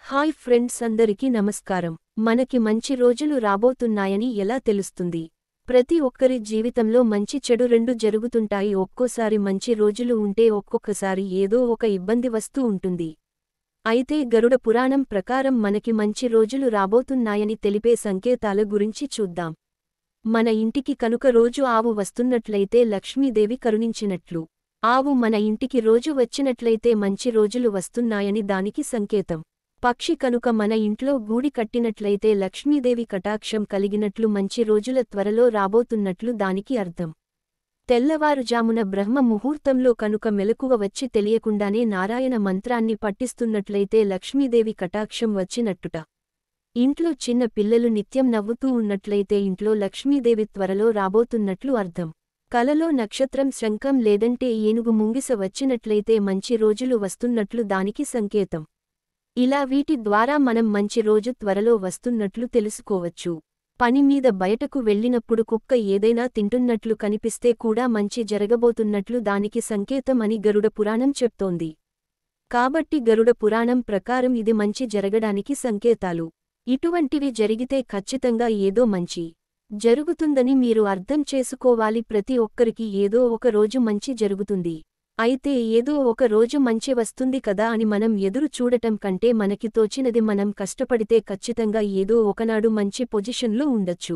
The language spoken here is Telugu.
హాయ్ ఫ్రెండ్స్, అందరికీ నమస్కారం. మనకి మంచి రోజులు రాబోతున్నాయని ఎలా తెలుస్తుంది? ప్రతి ఒక్కరి జీవితంలో మంచి చెడు రెండు జరుగుతుంటాయి. ఒక్కోసారి మంచి రోజులు ఉంటే ఒక్కొక్కసారి ఏదో ఒక ఇబ్బంది వస్తూ ఉంటుంది. అయితే గరుడ పురాణం ప్రకారం మనకి మంచి రోజులు రాబోతున్నాయని తెలిపే సంకేతాల గురించి చూద్దాం. మన ఇంటికి కనుక రోజు ఆవు వస్తున్నట్లయితే లక్ష్మీదేవి కరుణించినట్లు. ఆవు మన ఇంటికి రోజు వచ్చినట్లయితే మంచి రోజులు వస్తున్నాయని దానికి సంకేతం. పక్షి కనుక మన ఇంట్లో గూడి కట్టినట్లయితే లక్ష్మీదేవి కటాక్షం కలిగినట్లు, మంచి రోజుల త్వరలో రాబోతున్నట్లు దానికి అర్థం. తెల్లవారుజామున బ్రహ్మ ముహూర్తంలో కనుక మెలకువ వచ్చి తెలియకుండానే నారాయణ మంత్రాన్ని పఠిస్తున్నట్లయితే లక్ష్మీదేవి కటాక్షం వచ్చినట్టుట. ఇంట్లో చిన్న పిల్లలు నిత్యం నవ్వుతూ ఉన్నట్లయితే ఇంట్లో లక్ష్మీదేవి త్వరలో రాబోతున్నట్లు అర్థం. కలలో నక్షత్రం శంఖం లేదంటే ఏనుగు ముంగిస వచ్చినట్లయితే మంచి రోజులు వస్తున్నట్లు దానికి సంకేతం. ఇలా వీటి ద్వారా మనం మంచి రోజు త్వరలో వస్తున్నట్లు తెలుసుకోవచ్చు. పని మీద బయటకు వెళ్ళినప్పుడు కుక్క ఏదైనా తింటున్నట్లు కనిపిస్తే కూడా మంచి జరగబోతున్నట్లు దానికి సంకేతం అని గరుడ పురాణం చెప్తోంది. కాబట్టి గరుడ పురాణం ప్రకారం ఇది మంచి జరగడానికి సంకేతాలు. ఇటువంటివి జరిగితే ఖచ్చితంగా ఏదో మంచి జరుగుతుందని మీరు అర్థం చేసుకోవాలి. ప్రతి ఒక్కరికి ఏదో ఒక రోజు మంచి జరుగుతుంది. అయితే ఏదో ఒక రోజు మంచి వస్తుంది కదా అని మనం ఎదురు చూడటం కంటే మనకి తోచినది మనం కష్టపడితే ఖచ్చితంగా ఏదో ఒకనాడు మంచి పొజిషన్లో ఉండొచ్చు.